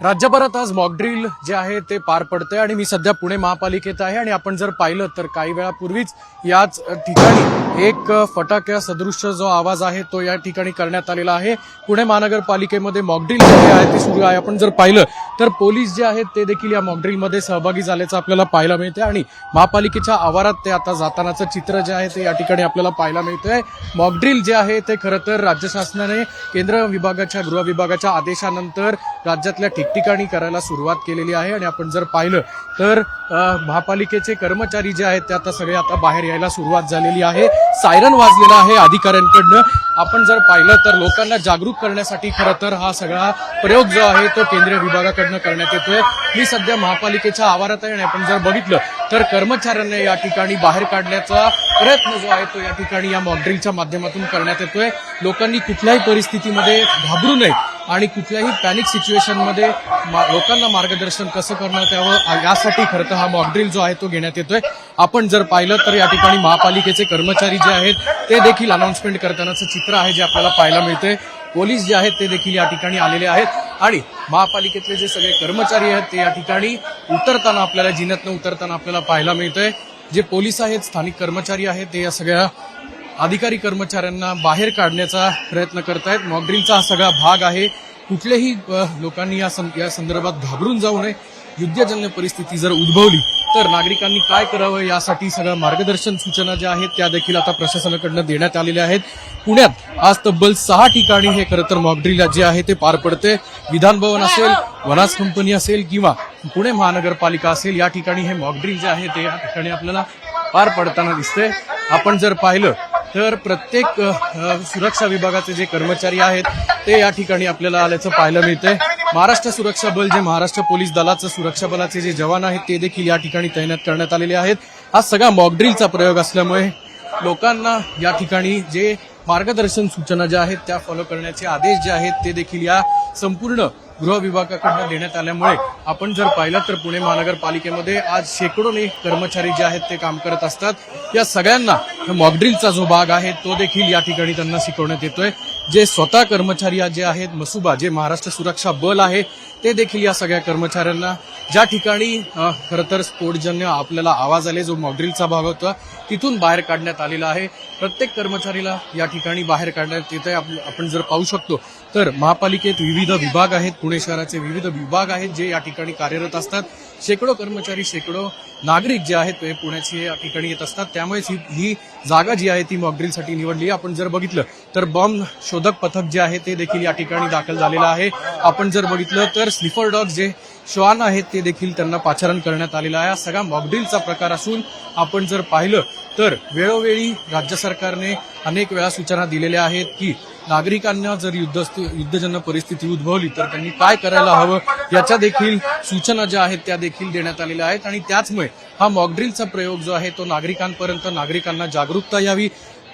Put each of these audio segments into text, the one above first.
राज्यभरात आज मॉकड्रिल जे आहे ते पार पडते आणि मी सध्या पुणे महापालिकेत आहे आणि आपण जर पाहिलं तर काही वेळापूर्वीच याच ठिकाणी एक फटाक्या सदृश्य जो आवाज आहे तो या ठिकाणी करण्यात आलेला आहे। पुणे महानगरपालिकेमध्ये मॉकड्रिल जे आहे ते सुरू आहे। आपण जर पाहिलं तर पोलीस जे आहेत ते देखील या मॉकड्रिलमध्ये सहभागी झाल्याचं आपल्याला पाहायला मिळते आणि महापालिकेच्या आवारात ते आता जातानाचं चित्र जे आहे ते या ठिकाणी आपल्याला पाहायला मिळतंय। मॉकड्रिल जे आहे ते खरं तर राज्य शासनाने केंद्र विभागाच्या गृह विभागाच्या आदेशानंतर राज्यातल्या ठिकठिकाणी करायला सुरुवात केलेली आहे आणि आपण जर पाहिलं तर महापालिकेचे कर्मचारी जे आहेत ते आता सगळे आता बाहेर यायला सुरुवात झालेली आहे। सायरन वाजलेला आहे अधिकाऱ्यांकडनं। आपण जर पाहिलं तर लोकांना जागरूक करण्यासाठी खरं तर हा सगळा प्रयोग जो आहे तो केंद्रीय विभागाकडनं करण्यात येतोय। मी सध्या महापालिकेच्या आवारात आहे आणि आपण जर बघितलं तर कर्मचाऱ्यांना या ठिकाणी बाहेर काढण्याचा प्रयत्न जो आहे तो या ठिकाणी या मॉकड्रिलच्या माध्यमातून करण्यात येतोय। लोकांनी कुठल्याही परिस्थितीमध्ये घाबरू नये आणि कुठल्याही पॅनिक सिच्युएशनमध्ये लोकांना मार्गदर्शन कसं करण्यात यावं यासाठी खरं तर हा मॉकड्रिल जो आहे तो घेण्यात येतोय। आपण जर पाहिलं तर या ठिकाणी महापालिकेचे कर्मचारी जे आहेत ते देखील अनाउन्समेंट करतानाचं चित्र आहे जे आपल्याला पाहायला मिळते। पोलीस जे आहेत ते देखील या ठिकाणी आलेले आहेत आणि महापालिकेतले जे सगळे कर्मचारी आहेत ते या ठिकाणी उतरताना आपल्याला जिन्यातनं उतरताना आपल्याला पाहायला मिळतंय। जे पोलीस आहेत स्थानिक कर्मचारी आहेत ते या सगळ्या अधिकारी कर्मचाऱ्यांना बाहेर काढण्याचा प्रयत्न करतायत। मॉकड्रिलचा हा सगळा भाग आहे। कुठलेही लोकांनी या संदर्भात घाबरून जाऊ नये। युद्धजन्य परिस्थिती जर उद्भवली तर नागरिकांनी काय करावं यासाठी सगळं मार्गदर्शन सूचना ज्या आहेत त्या देखील आता प्रशासनाकडनं देण्यात आलेल्या आहेत। पुण्यात आज तब्बल 6 ठिकाणी हे खरं तर मॉकड्रिल जे आहे ते पार पडते। विधान भवन असेल, वनाज कंपनी असेल किंवा पुणे महानगरपालिका असेल, या ठिकाणी हे मॉकड्रिल जे आहे ते या ठिकाणी आपल्याला पार पडताना दिसते। आपण जर पाहिलं तर प्रत्येक सुरक्षा विभागाचे जे कर्मचारी आहेत ते या ठिकाणी आपल्याला आल्याचं पाहायला मिळतंय। महाराष्ट्र सुरक्षा बल जे महाराष्ट्र पोलीस दलाचं सुरक्षा बलाचे जे जवान आहेत ते देखील या ठिकाणी तैनात करण्यात आलेले आहेत। हा सगळा मॉकड्रिलचा प्रयोग असल्यामुळे लोकांना या ठिकाणी जे मार्गदर्शन सूचना ज्या आहेत त्या फॉलो करण्याचे आदेश जे आहेत ते देखील या संपूर्ण गृह विभागाकडून देण्यात आल्यामुळे आपण जर पाहिलं तर पुणे महानगरपालिकेमध्ये आज शेकडोने कर्मचारी जे आहेत ते काम करत असतात। या सगळ्यांना मॉकड्रिलचा जो भाग आहे तो देखील या ठिकाणी त्यांना शिकवण्यात येतोय। जे स्वतः कर्मचारी जे आहेत मसुबा जे महाराष्ट्र सुरक्षा बल आहे ते देखील या सगळ्या कर्मचाऱ्यांना ज्या ठिकाणी खरं तर स्फोटजन्य आपल्याला आवाज आले जो मॉकड्रिलचा भाग होता तिथून बाहेर काढण्यात आलेला आहे। प्रत्येक कर्मचारीला या ठिकाणी बाहेर काढण्यात येत आहे। आपण जर पाहू शकतो तर महापालिकेत विविध विभाग आहेत, पुणे शहराचे विविध विभाग आहेत जे या ठिकाणी कार्यरत असतात। शेकडो कर्मचारी शेकडो नागरिक जे आहेत ते पुण्याचे या ठिकाणी येत असतात। त्यामुळेच ही जागा जी आहे ती मॉकड्रिलसाठी निवडली। आपण जर बघितलं तर बॉम्ब शोधक पथक जे आहे ते देखील या ठिकाणी दाखल झालेलं आहे। आपण जर बघितलं तर स्निफर डॉग जे श्वान आहेत ते देखील त्यांना पाचारण करण्यात आलेलं आहे। हा सगळा मॉकड्रिलचा प्रकार असून आपण जर पाहिलं तर वेळोवेळी राज्य सरकारने अनेक वेळा सूचना दिलेल्या आहेत की नागरिकांना जर युद्धजन्य परिस्थिती उद्भवली तर त्यांनी काय करायला हवं याच्या देखील सूचना ज्या आहेत त्या देखील देण्यात आलेल्या आहेत आणि त्याचमुळे हा मॉकड्रिलचा प्रयोग जो आहे तो नागरिकांपर्यंत नागरिकांना जागरूकता यावी।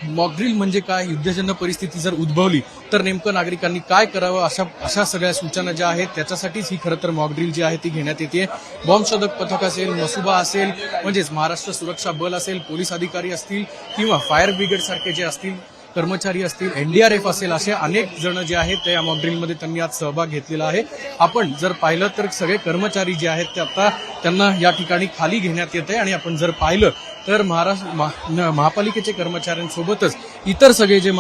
मॉकड्रिल म्हणजे काय, युद्धजन्य परिस्थिती जर उद्भवली तर नेमकं नागरिकांनी काय करावं अशा सगळ्या सूचना ज्या आहेत त्याच्यासाठीच ही खरं तर मॉकड्रिल जी आहे ती घेण्यात येते। बॉम्ब शोधक पथक असेल, मसुबा असेल म्हणजेच महाराष्ट्र सुरक्षा बल असेल, पोलीस अधिकारी असतील किंवा फायर ब्रिगेड सारखे जे असतील कर्मचारी असतील, NDRF असेल, असे अनेक जण जे आहेत ते या मॉकड्रिलमध्ये त्यांनी आज सहभाग घेतलेला आहे। आपण जर पाहिलं तर सगळे कर्मचारी जे आहेत ते आता त्यांना या ठिकाणी खाली घेण्यात येत आहे आणि आपण जर पाहिलं तर महापालिकेचे कर्मचाऱ्यांसोबतच इतर सगळे जे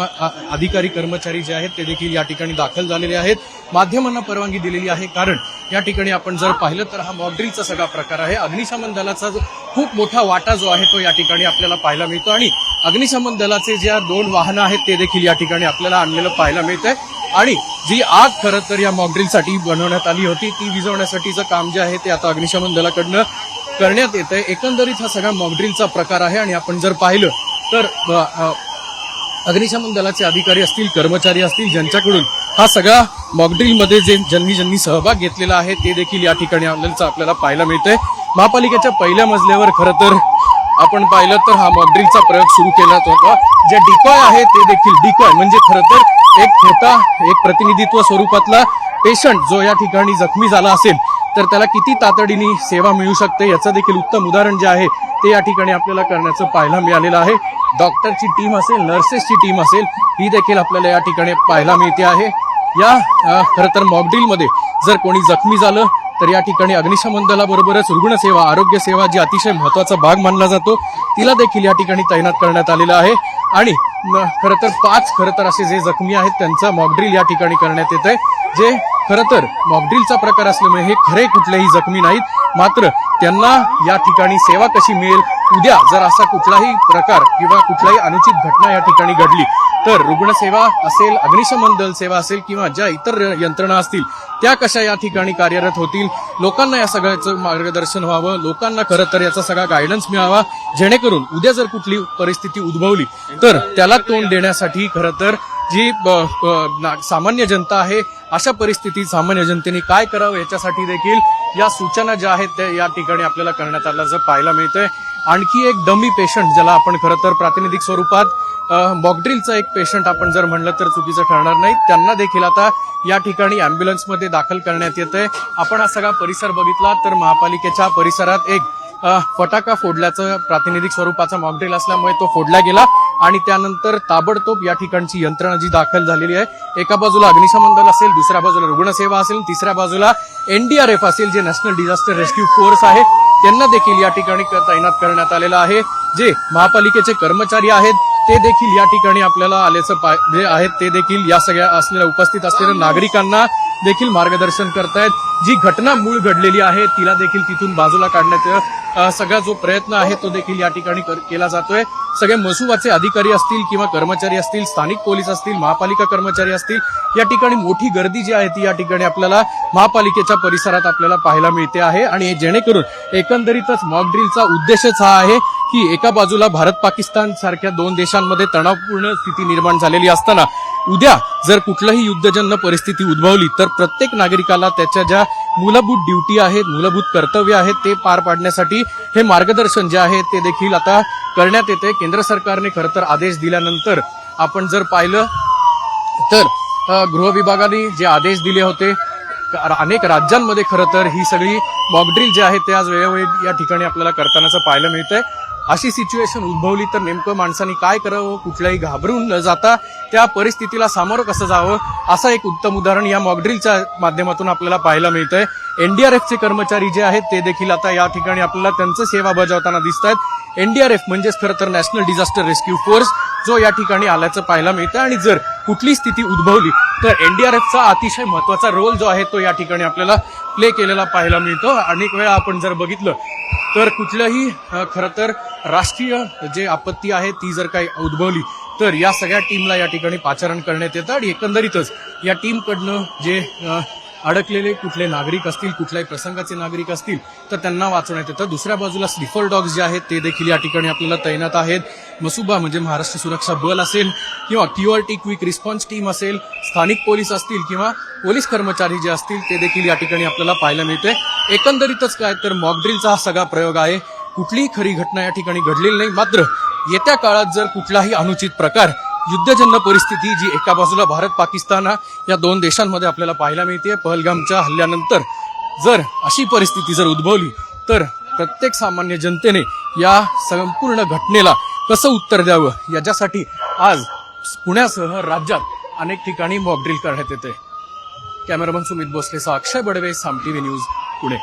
अधिकारी कर्मचारी जे आहेत ते देखील या ठिकाणी दाखल झालेले आहेत। माध्यमांना परवानगी दिलेली आहे कारण या ठिकाणी आपण जर पाहिलं तर हा मॉकड्रिलचा सगळा प्रकार आहे। अग्निशमन दलाचा खूप मोठा वाटा जो आहे तो या ठिकाणी आपल्याला पाहायला मिळतो आणि अग्निशमन दलाचे ज्या 2 वाहनं आहेत ते देखील या ठिकाणी आपल्याला आणलेलं पाहायला मिळतंय आणि जी आग खरं तर या मॉकड्रिलसाठी बनवण्यात आली होती ती विझवण्यासाठीचं काम जे आहे ते आता अग्निशमन दलाकडनं करण्यात येत आहे। एकंदरीत हा सगळा मॉकड्रिलचा प्रकार आहे आणि आपण जर पाहिलं तर अग्निशमन दलाचे अधिकारी असतील, कर्मचारी असतील, ज्यांच्याकडून हा सगळा मॉकड्रिलमध्ये ज्यांनी सहभाग घेतलेला आहे ते देखील या ठिकाणी आपल्याला पाहायला मिळतंय। महापालिकेच्या पहिल्या मजल्यावर खरं तर आपण पाहिलं तर हा मॉकड्रिलचा प्रयोग सुरू केला होता। जे डिकॉय आहे ते देखील डिकॉय म्हणजे खरं तर एक प्रतिनिधित्व स्वरूपातला पेशंट जो या ठिकाणी जखमी झाला असेल तर त्याला किती तातडीने सेवा मिळू शकते याचं देखील उत्तम उदाहरण जे आहे ते या ठिकाणी आपल्याला करण्याचं पाहायला मिळालेलं आहे। डॉक्टरची टीम असेल, नर्सेसची टीम असेल ही देखील आपल्याला या ठिकाणी पाहायला मिळते आहे। या खरं तर मॉकड्रिलमध्ये जर कोणी जखमी झालं तर या ठिकाणी अग्निशमन दलाबरोबरच रुग्णसेवा, आरोग्य सेवा जी अतिशय महत्वाचा भाग मानला जातो तिला देखील या ठिकाणी तैनात करण्यात आलेलं आहे. आणि खरं तर असे जे जखमी आहेत त्यांचा मॉकड्रिल या ठिकाणी करण्यात येत आहे. जे खरं तर मॉकड्रिलचा प्रकार असल्यामुळे हे खरे कुठलेही जखमी नाहीत, मात्र त्यांना या ठिकाणी सेवा कशी मिळेल, उद्या जर असा कुठलाही प्रकार किंवा कुठलाही अनुचित घटना या ठिकाणी घडली तर रुग्णसेवा असेल, अग्निशमन दल सेवा असेल किंवा ज्या इतर यंत्रणा असतील त्या कशा या ठिकाणी कार्यरत होतील, लोकांना या सगळ्याचं मार्गदर्शन व्हावं, लोकांना खरं तर याचा सगळा गायडन्स मिळावा, जेणेकरून उद्या जर कुठली परिस्थिती उद्भवली तर त्याला तोंड देण्यासाठी खरं तर जी सामान्य जनता आहे अशा परिस्थितीत सामान्य जनतेने काय करावं याच्यासाठी देखील या सूचना ज्या आहेत त्या या ठिकाणी आपल्याला करण्यात आल्याचं पाहायला मिळतंय. आणखी एक डमी पेशंट ज्याला आपण खरं तर प्रातिनिधिक स्वरूपात मॉकड्रिलचा एक पेशंट आपण जर म्हणलं तर चुकीचं ठरणार नाही, त्यांना देखील आता या ठिकाणी अँब्युलन्समध्ये दाखल करण्यात येतंय. आपण हा सगळा परिसर बघितला तर महापालिकेच्या परिसरात एक फटाका फोडल्याचं प्रातिनिधिक स्वरूपाचा मॉकड्रिल असल्यामुळे तो फोडला गेला आणि त्यानंतर ताबडतोब या ठिकाणची यंत्रणा जी दाखल झालेली आहे, एका बाजूला अग्निशमन दल असेल, दुसऱ्या बाजूला रुग्णसेवा असेल, तिसऱ्या बाजूला NDRF असेल जे नॅशनल डिझास्टर रेस्क्यू फोर्स आहे, त्यांना देखील या ठिकाणी तैनात करण्यात आलेलं आहे. जे महापालिकेचे कर्मचारी आहेत ते देखील या ठिकाणी आपल्याला आल्याचं जे आहेत ते देखील या सगळ्या असलेल्या उपस्थित असलेल्या नागरिकांना देखील मार्गदर्शन करतायत. जी घटना मूळ घडलेली आहे तिला देखील तिथून बाजूला काढण्याचा सगळा जो प्रयत्न आहे तो देखील या ठिकाणी केला जातोय. सगळे महसुलाचे अधिकारी असतील किंवा कर्मचारी असतील, स्थानिक पोलीस असतील, महापालिका कर्मचारी असतील, या ठिकाणी मोठी गर्दी जी आहे ती या ठिकाणी आपल्याला महापालिकेच्या परिसरात आपल्याला पाहायला मिळते आहे. आणि जेणेकरून एकंदरीतच मॉकड्रिलचा उद्देशच हा आहे की एका बाजूला भारत पाकिस्तान सारख्या दोन देशांमध्ये तणावपूर्ण स्थिती निर्माण झालेली असताना उद्या जर कुठलाही युद्धजन्य परिस्थिती उद्भवली तर प्रत्येक नागरिकाला त्याच्या ज्या मूलभूत ड्युटी आहेत, मूलभूत कर्तव्य आहेत ते पार पाडण्यासाठी हे मार्गदर्शन जे आहे ते देखील आता करण्यात येते. केंद्र सरकारने खरं तर आदेश दिल्यानंतर आपण जर पाहिलं तर गृह विभागाने जे आदेश दिले होते अनेक राज्यांमध्ये खरं तर ही सगळी मॉकड्रिल जे आहे ते आज वेळोवेळी या ठिकाणी आपल्याला करतानाचं पाहायला मिळतंय. अशी सिच्युएशन उद्भवली तर नेमकं माणसांनी काय करावं, कुठल्याही घाबरून न जाता त्या परिस्थितीला सामोरं कसं जावं, असं एक उत्तम उदाहरण या मॉकड्रिलच्या माध्यमातून आपल्याला पाहायला मिळतंय. NDRFचे कर्मचारी जे आहेत ते देखील आता या ठिकाणी आपल्याला त्यांचं सेवा बजावताना दिसत आहेत. NDRF म्हणजेच खरं तर नॅशनल डिझास्टर रेस्क्यू फोर्स जो या ठिकाणी आल्याचं पाहायला मिळतं. आणि जर कुठली स्थिती उद्भवली तर NDRFचा अतिशय महत्वाचा रोल जो आहे तो या ठिकाणी आपल्याला प्ले केलेला पाहायला मिळतो. अनेक वेळा आपण जर बघितलं तर कुठल्याही खरं तर राष्ट्रीय जे आपत्ती आहे ती जर काही उद्भवली तर या सगळ्या टीमला या ठिकाणी पाचारण करण्यात येतं आणि एकंदरीतच या टीमकडनं जे अडकलेले कुठले नागरिक असतील, कुठल्याही प्रसंगाचे नागरिक असतील तर त्यांना वाचवण्यात येतं. दुसऱ्या बाजूला स्निफर डॉग्स जे आहेत ते देखील या ठिकाणी आपल्याला तैनात आहेत. मसुबा म्हणजे महाराष्ट्र सुरक्षा बल असेल किंवा QRT क्विक रिस्पॉन्स टीम असेल, स्थानिक पोलीस असतील किंवा पोलीस कर्मचारी जे असतील ते देखील या ठिकाणी आपल्याला पाहायला मिळते. एकंदरीतच काय तर मॉकड्रिलचा हा सगळा प्रयोग आहे. कुठलीही खरी घटना या ठिकाणी घडलेली नाही, मात्र येत्या काळात जर कुठलाही अनुचित प्रकार, युद्धजन्य परिस्थिती जी एका बाजूला भारत पाकिस्तान या दोन देशांमध्ये आपल्याला पाहायला मिळते, पहलगामच्या हल्ल्यानंतर जर अशी परिस्थिती जर उद्भवली तर प्रत्येक सामान्य जनतेने या संपूर्ण घटनेला कसं उत्तर द्यावं याच्यासाठी आज पुण्यासह राज्यात अनेक ठिकाणी मॉकड्रिल करण्यात येते. कॅमेरामन सुमित भोसलेसह अक्षय बडवे, साम टीव्ही न्यूज, पुणे.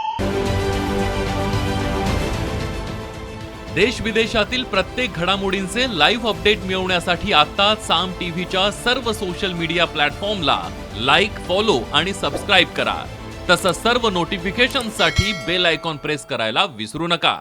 देश विदेशातील प्रत्येक घडामोडींचे लाईव्ह अपडेट मिळवण्यासाठी आता साम टीव्हीच्या सर्व सोशल मीडिया प्लॅटफॉर्मला लाईक, फॉलो आणि सबस्क्राईब करा. तसंच सर्व नोटिफिकेशनसाठी बेल आयकॉन प्रेस करायला विसरू नका.